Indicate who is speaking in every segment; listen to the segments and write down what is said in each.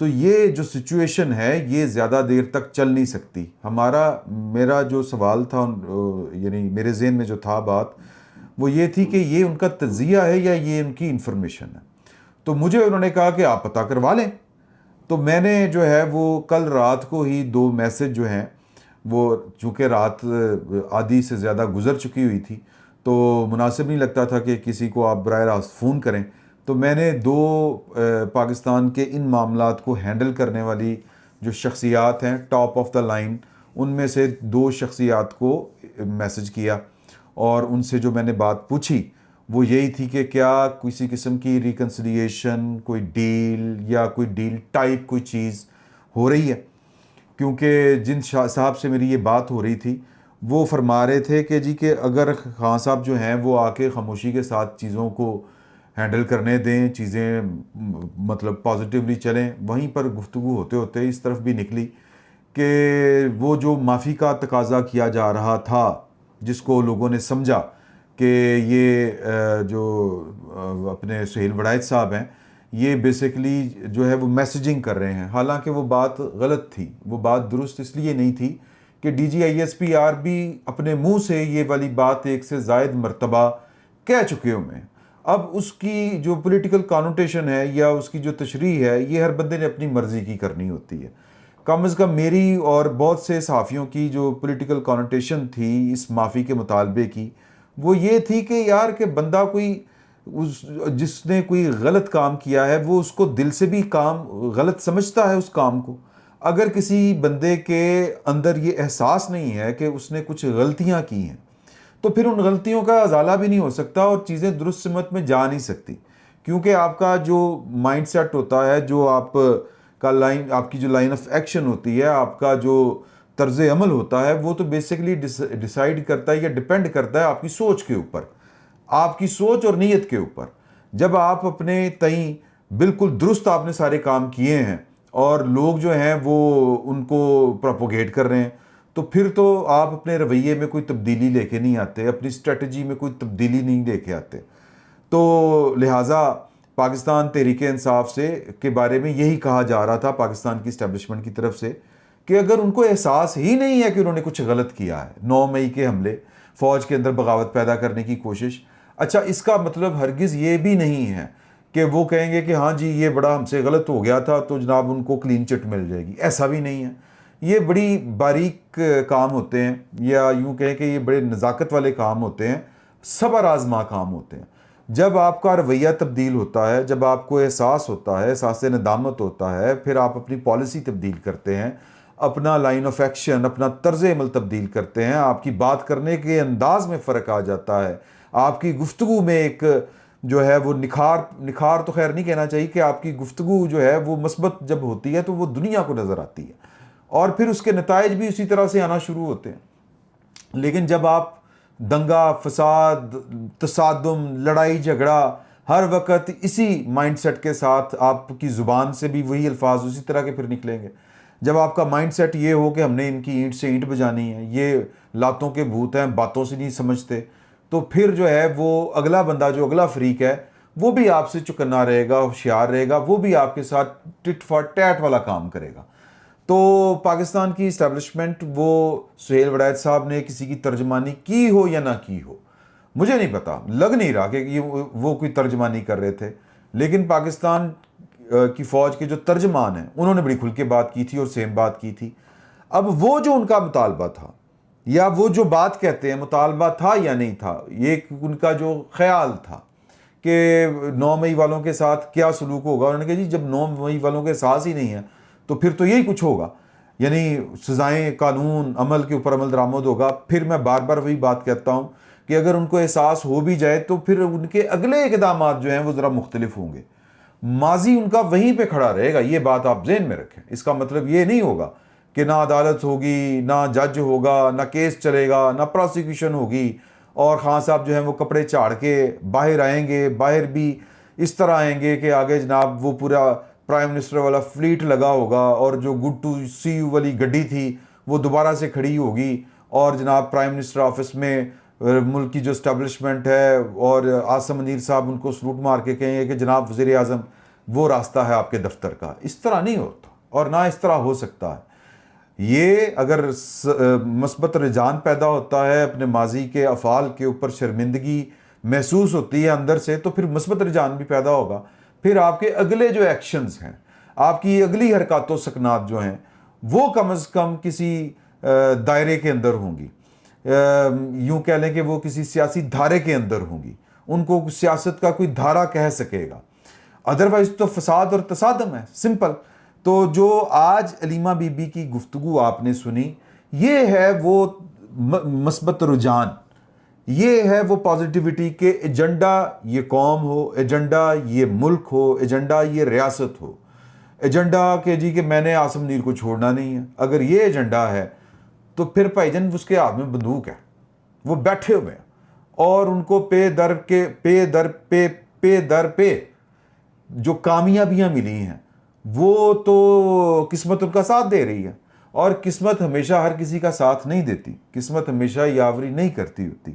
Speaker 1: تو یہ جو سچویشن ہے یہ زیادہ دیر تک چل نہیں سکتی. میرا جو سوال تھا یعنی میرے ذہن میں جو تھا بات وہ یہ تھی کہ یہ ان کا تجزیہ ہے یا یہ ان کی انفارمیشن ہے. تو مجھے انہوں نے کہا کہ آپ پتہ کروا لیں. تو میں نے جو ہے وہ کل رات کو ہی 2 میسج جو ہیں وہ چونکہ رات آدھی سے زیادہ گزر چکی ہوئی تھی تو مناسب نہیں لگتا تھا کہ کسی کو آپ براہ راست فون کریں. تو میں نے 2 پاکستان کے ان معاملات کو ہینڈل کرنے والی جو شخصیات ہیں ٹاپ آف دا لائن ان میں سے 2 شخصیات کو میسج کیا اور ان سے جو میں نے بات پوچھی وہ یہی تھی کہ کیا کسی قسم کی ریکنسیلیشن کوئی ڈیل یا کوئی ڈیل ٹائپ کوئی چیز ہو رہی ہے. کیونکہ جن صاحب سے میری یہ بات ہو رہی تھی وہ فرما رہے تھے کہ جی کہ اگر خان صاحب جو ہیں وہ آ کے خاموشی کے ساتھ چیزوں کو ہینڈل کرنے دیں, چیزیں مطلب پازیٹیولی چلیں. وہیں پر گفتگو ہوتے ہوتے اس طرف بھی نکلی کہ وہ جو معافی کا تقاضا کیا جا رہا تھا جس کو لوگوں نے سمجھا کہ یہ جو اپنے سہیل وڑائچ صاحب ہیں یہ بیسیکلی جو ہے وہ میسیجنگ کر رہے ہیں, حالانکہ وہ بات غلط تھی. وہ بات درست اس لیے نہیں تھی کہ D G I S P R بھی اپنے منہ سے یہ والی بات 1 سے زائد مرتبہ کہہ چکے ہوئے ہیں. اب اس کی جو پولیٹیکل کانوٹیشن ہے یا اس کی جو تشریح ہے یہ ہر بندے نے اپنی مرضی کی کرنی ہوتی ہے. کم از کم میری اور بہت سے صحافیوں کی جو پولیٹیکل کانوٹیشن تھی اس معافی کے مطالبے کی وہ یہ تھی کہ یار کہ بندہ کوئی جس نے کوئی غلط کام کیا ہے وہ اس کو دل سے بھی کام غلط سمجھتا ہے اس کام کو. اگر کسی بندے کے اندر یہ احساس نہیں ہے کہ اس نے کچھ غلطیاں کی ہیں تو پھر ان غلطیوں کا ازالہ بھی نہیں ہو سکتا اور چیزیں درست سمت میں جا نہیں سکتی. کیونکہ آپ کا جو مائنڈ سیٹ ہوتا ہے, جو آپ کی جو لائن آف ایکشن ہوتی ہے, آپ کا جو طرز عمل ہوتا ہے وہ تو بیسیکلی ڈیسائیڈ کرتا ہے یا ڈیپینڈ کرتا ہے آپ کی سوچ کے اوپر, آپ کی سوچ اور نیت کے اوپر. جب آپ اپنے تئیں بالکل درست آپ نے سارے کام کیے ہیں اور لوگ جو ہیں وہ ان کو پروپوگیٹ کر رہے ہیں تو پھر تو آپ اپنے رویے میں کوئی تبدیلی لے کے نہیں آتے, اپنی اسٹریٹجی میں کوئی تبدیلی نہیں لے کے آتے. تو لہٰذا پاکستان تحریک انصاف کے بارے میں یہی کہا جا رہا تھا پاکستان کی اسٹیبلشمنٹ کی طرف سے کہ اگر ان کو احساس ہی نہیں ہے کہ انہوں نے کچھ غلط کیا ہے, 9 مئی کے حملے, فوج کے اندر بغاوت پیدا کرنے کی کوشش, اچھا اس کا مطلب ہرگز یہ بھی نہیں ہے کہ وہ کہیں گے کہ ہاں جی یہ بڑا ہم سے غلط ہو گیا تھا تو جناب ان کو کلین چٹ مل جائے گی. ایسا بھی نہیں ہے. یہ بڑی باریک کام ہوتے ہیں یا یوں کہیں کہ یہ بڑے نزاکت والے کام ہوتے ہیں, صبر آزما کام ہوتے ہیں. جب آپ کا رویہ تبدیل ہوتا ہے, جب آپ کو احساس ہوتا ہے, احساس ندامت ہوتا ہے, پھر آپ اپنی پالیسی تبدیل کرتے ہیں, اپنا لائن آف ایکشن, اپنا طرز عمل تبدیل کرتے ہیں, آپ کی بات کرنے کے انداز میں فرق آ جاتا ہے, آپ کی گفتگو میں ایک جو ہے وہ نکھار تو خیر نہیں کہنا چاہیے کہ آپ کی گفتگو جو ہے وہ مثبت جب ہوتی ہے تو وہ دنیا کو نظر آتی ہے اور پھر اس کے نتائج بھی اسی طرح سے آنا شروع ہوتے ہیں. لیکن جب آپ دنگا فساد, تصادم, لڑائی جھگڑا ہر وقت اسی مائنڈ سیٹ کے ساتھ, آپ کی زبان سے بھی وہی الفاظ اسی طرح کے پھر نکلیں گے. جب آپ کا مائنڈ سیٹ یہ ہو کہ ہم نے ان کی اینٹ سے اینٹ بجانی ہے, یہ لاتوں کے بھوت ہیں, باتوں سے نہیں سمجھتے, تو پھر جو ہے وہ اگلا بندہ جو اگلا فریق ہے وہ بھی آپ سے چکنا رہے گا, ہوشیار رہے گا, وہ بھی آپ کے ساتھ ٹٹ فار ٹیٹ والا کام کرے گا. تو پاکستان کی اسٹیبلشمنٹ, وہ سہیل وڑائچ صاحب نے کسی کی ترجمانی کی ہو یا نہ کی ہو, مجھے نہیں پتا, لگ نہیں رہا کہ وہ کوئی ترجمانی کر رہے تھے, لیکن پاکستان کی فوج کے جو ترجمان ہیں انہوں نے بڑی کھل کے بات کی تھی اور سیم بات کی تھی. اب وہ جو ان کا مطالبہ تھا یا وہ جو بات کہتے ہیں مطالبہ تھا یا نہیں تھا, یہ ان کا جو خیال تھا کہ 9 مئی والوں کے ساتھ کیا سلوک ہوگا, انہوں نے کہا جی جب 9 مئی والوں کے احساس ہی نہیں ہے تو پھر تو یہی کچھ ہوگا, یعنی سزائیں, قانون, عمل کے اوپر عمل درآمد ہوگا. پھر میں بار بار وہی بات کہتا ہوں کہ اگر ان کو احساس ہو بھی جائے تو پھر ان کے اگلے اقدامات جو ہیں وہ ذرا مختلف ہوں گے. ماضی ان کا وہیں پہ کھڑا رہے گا, یہ بات آپ ذہن میں رکھیں. اس کا مطلب یہ نہیں ہوگا کہ نہ عدالت ہوگی, نہ جج ہوگا, نہ کیس چلے گا, نہ پروسیکیوشن ہوگی, اور خان صاحب جو ہیں وہ کپڑے چاڑ کے باہر آئیں گے. باہر بھی اس طرح آئیں گے کہ آگے جناب وہ پورا پرائم منسٹر والا فلیٹ لگا ہوگا اور جو گڈ ٹو سی یو والی گڈی تھی وہ دوبارہ سے کھڑی ہوگی, اور جناب پرائم منسٹر آفس میں ملک کی جو اسٹیبلشمنٹ ہے اور عاصم منیر صاحب ان کو سلوٹ مار کے کہیں گے کہ جناب وزیر اعظم وہ راستہ ہے آپ کے دفتر کا. اس طرح نہیں ہوتا اور نہ اس طرح ہو سکتا ہے. یہ اگر مثبت رجحان پیدا ہوتا ہے، اپنے ماضی کے افعال کے اوپر شرمندگی محسوس ہوتی ہے اندر سے، تو پھر مثبت رجحان بھی پیدا ہوگا. پھر آپ کے اگلے جو ایکشنز ہیں، آپ کی اگلی حرکات و سکنات جو ہیں، وہ کم از کم کسی دائرے کے اندر ہوں گی. یوں کہہ لیں کہ وہ کسی سیاسی دھارے کے اندر ہوں گی، ان کو سیاست کا کوئی دھارا کہہ سکے گا. ادروائز تو فساد اور تصادم ہے، سمپل. تو جو آج علیمہ بی بی کی گفتگو آپ نے سنی، یہ ہے وہ مثبت رجحان، یہ ہے وہ پازیٹیوٹی کے ایجنڈا یہ قوم ہو، ایجنڈا یہ ملک ہو، ایجنڈا یہ ریاست ہو، ایجنڈا کہ جی کہ میں نے عاصم منیر کو چھوڑنا نہیں ہے. اگر یہ ایجنڈا ہے تو پھر بھائی جان اس کے ہاتھ میں بندوق ہے، وہ بیٹھے ہوئے ہیں اور ان کو پے در پہ جو کامیابیاں ملی ہیں وہ تو قسمت ان کا ساتھ دے رہی ہے. اور قسمت ہمیشہ ہر کسی کا ساتھ نہیں دیتی، قسمت ہمیشہ یاوری نہیں کرتی ہوتی.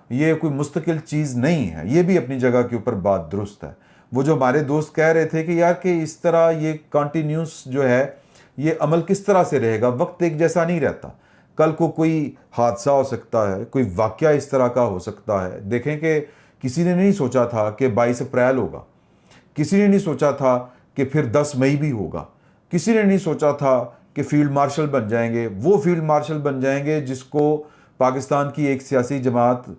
Speaker 1: یہ کوئی مستقل چیز نہیں ہے. یہ بھی اپنی جگہ کے اوپر بات درست ہے. وہ جو ہمارے دوست کہہ رہے تھے کہ یار کہ اس طرح یہ کنٹینیوس جو ہے یہ عمل کس طرح سے رہے گا، وقت ایک جیسا نہیں رہتا. کل کو کوئی حادثہ ہو سکتا ہے، کوئی واقعہ اس طرح کا ہو سکتا ہے. دیکھیں کہ کسی نے نہیں سوچا تھا کہ 22 اپریل ہوگا، کسی نے نہیں سوچا تھا کہ پھر 10 مئی بھی ہوگا، کسی نے نہیں سوچا تھا کہ فیلڈ مارشل بن جائیں گے. وہ فیلڈ مارشل بن جائیں گے جس کو پاکستان کی ایک سیاسی جماعت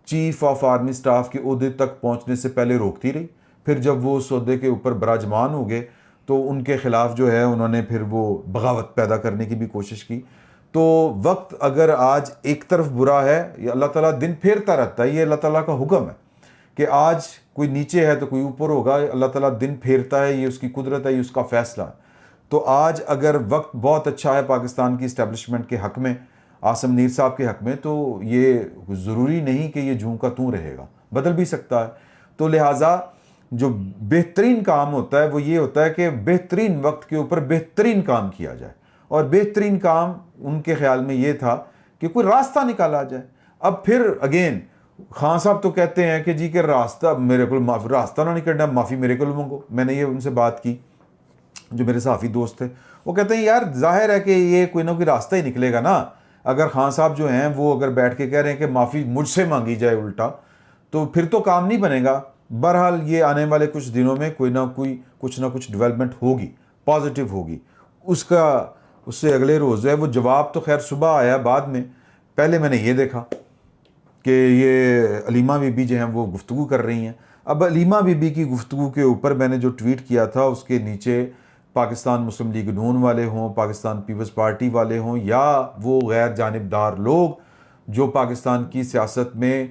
Speaker 1: چیف آف آرمی سٹاف کے عہدے تک پہنچنے سے پہلے روکتی رہی. پھر جب وہ اس عہدے کے اوپر براجمان ہو گئے تو ان کے خلاف جو ہے انہوں نے پھر وہ بغاوت پیدا کرنے کی بھی کوشش کی. تو وقت اگر آج ایک طرف برا ہے، یہ اللہ تعالیٰ دن پھیرتا رہتا ہے، یہ اللہ تعالیٰ کا حکم ہے کہ آج کوئی نیچے ہے تو کوئی اوپر ہوگا. اللہ تعالیٰ دن پھیرتا ہے، یہ اس کی قدرت ہے، یہ اس کا فیصلہ ہے. تو آج اگر وقت بہت اچھا ہے پاکستان کی اسٹیبلشمنٹ کے حق میں، عاصم منیر صاحب کے حق میں، تو یہ ضروری نہیں کہ یہ جوں کا توں رہے گا، بدل بھی سکتا ہے. تو لہٰذا جو بہترین کام ہوتا ہے وہ یہ ہوتا ہے کہ بہترین وقت کے اوپر بہترین کام کیا جائے. اور بہترین کام ان کے خیال میں یہ تھا کہ کوئی راستہ نکالا جائے. اب پھر اگین خان صاحب تو کہتے ہیں کہ جی کہ راستہ میرے کو راستہ نہ نکلنا، معافی میرے کو مانگو. میں نے یہ ان سے بات کی جو میرے صحافی دوست تھے، وہ کہتے ہیں یار ظاہر ہے کہ یہ کوئی نہ کوئی راستہ ہی نکلے گا نا. اگر خان صاحب جو ہیں وہ اگر بیٹھ کے کہہ رہے ہیں کہ معافی مجھ سے مانگی جائے الٹا، تو پھر تو کام نہیں بنے گا. بہرحال یہ آنے والے کچھ دنوں میں کوئی نہ کوئی کچھ نہ کچھ ڈیولپمنٹ ہوگی، پازیٹیو ہوگی. اس سے اگلے روز ہے وہ جواب تو خیر صبح آیا بعد میں. پہلے میں نے یہ دیکھا کہ یہ علیمہ بی بی جو ہیں وہ گفتگو کر رہی ہیں. اب علیمہ بی بی کی گفتگو کے اوپر میں نے جو ٹویٹ کیا تھا اس کے نیچے پاکستان مسلم لیگ نون والے ہوں، پاکستان پیپلز پارٹی والے ہوں، یا وہ غیر جانبدار لوگ جو پاکستان کی سیاست میں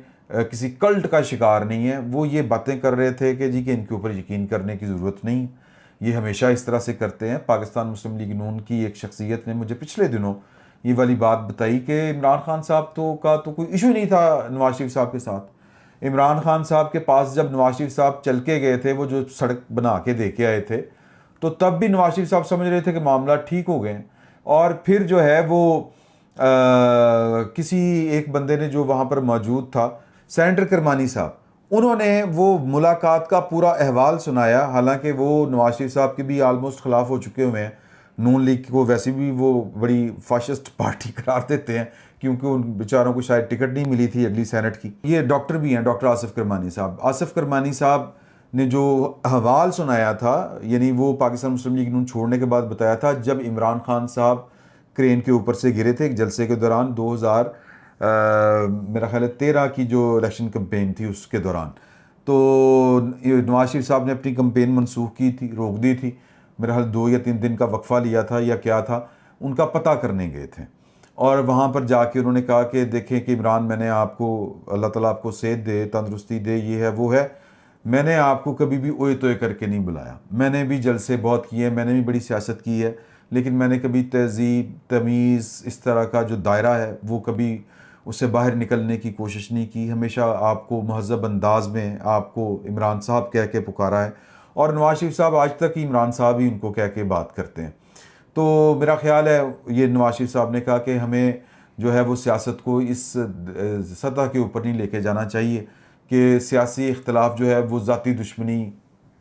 Speaker 1: کسی کلٹ کا شکار نہیں ہے، وہ یہ باتیں کر رہے تھے کہ جی کہ ان کے اوپر یقین کرنے کی ضرورت نہیں، یہ ہمیشہ اس طرح سے کرتے ہیں. پاکستان مسلم لیگ نون کی ایک شخصیت نے مجھے پچھلے دنوں یہ والی بات بتائی کہ عمران خان صاحب کا تو کوئی ایشو نہیں تھا نواز شریف صاحب کے ساتھ. عمران خان صاحب کے پاس جب نواز شریف صاحب چل کے گئے تھے، وہ جو سڑک بنا کے دے کے آئے تھے، تو تب بھی نواز شریف صاحب سمجھ رہے تھے کہ معاملات ٹھیک ہو گئے. اور پھر جو ہے وہ کسی ایک بندے نے جو وہاں پر موجود تھا، سینیٹر کرمانی صاحب، انہوں نے وہ ملاقات کا پورا احوال سنایا. حالانکہ وہ نواز شریف صاحب کے بھی آلموسٹ خلاف ہو چکے ہوئے ہیں. نون لیگ کو ویسے بھی وہ بڑی فاشسٹ پارٹی قرار دیتے ہیں کیونکہ ان بیچاروں کو شاید ٹکٹ نہیں ملی تھی اگلی سینٹ کی. یہ ڈاکٹر بھی ہیں، ڈاکٹر آصف کرمانی صاحب. آصف کرمانی صاحب نے جو احوال سنایا تھا، یعنی وہ پاکستان مسلم لیگ نون چھوڑنے کے بعد بتایا تھا جب عمران خان صاحب کرین کے اوپر سے گرے تھے ایک جلسے کے دوران، 2000 میرا خیال ہے 13 کی جو الیکشن کمپین تھی اس کے دوران. تو نواز شریف صاحب نے اپنی کمپین منسوخ کی تھی، روک دی تھی. میرا خیال 2 یا 3 دن کا وقفہ لیا تھا یا کیا تھا، ان کا پتہ کرنے گئے تھے. اور وہاں پر جا کے انہوں نے کہا کہ دیکھیں کہ عمران، میں نے آپ کو، اللہ تعالیٰ آپ کو صحت دے، تندرستی دے، یہ ہے وہ ہے، میں نے آپ کو کبھی بھی اوئے توئے کر کے نہیں بلایا. میں نے بھی جلسے بہت کیے ہیں، میں نے بھی بڑی سیاست کی ہے، لیکن میں نے کبھی تہذیب، تمیز، اس طرح کا جو دائرہ ہے وہ کبھی اس سے باہر نکلنے کی کوشش نہیں کی. ہمیشہ آپ کو مہذب انداز میں آپ کو عمران صاحب کہہ کے پکارا ہے. اور نواز شریف صاحب آج تک ہی عمران صاحب ہی ان کو کہہ کے بات کرتے ہیں. تو میرا خیال ہے یہ نواز شریف صاحب نے کہا کہ ہمیں جو ہے وہ سیاست کو اس سطح کے اوپر نہیں لے کے جانا چاہیے کہ سیاسی اختلاف جو ہے وہ ذاتی دشمنی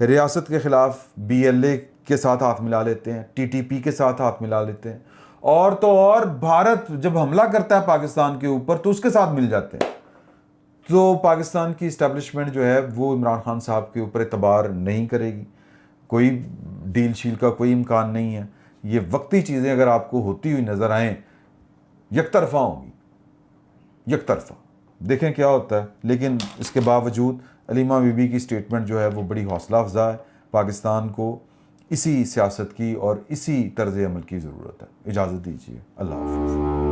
Speaker 1: ریاست کے خلاف BLA کے ساتھ ہاتھ ملا لیتے ہیں, TTP کے ساتھ ہاتھ ملا لیتے ہیں, اور تو اور بھارت جب حملہ کرتا ہے پاکستان کے اوپر تو اس کے ساتھ مل جاتے ہیں. تو پاکستان کی اسٹیبلشمنٹ جو ہے وہ عمران خان صاحب کے اوپر اعتبار نہیں کرے گی. کوئی ڈیل شیل کا کوئی امکان نہیں ہے. یہ وقتی چیزیں اگر آپ کو ہوتی ہوئی نظر آئیں, یک طرفہ ہوں گی, یک طرفہ. دیکھیں کیا ہوتا ہے. لیکن اس کے باوجود علیمہ بی بی کی اسٹیٹمنٹ جو ہے وہ بڑی حوصلہ افزا ہے. پاکستان کو اسی سیاست کی اور اسی طرز عمل کی ضرورت ہے. اجازت دیجیے, اللہ حافظ.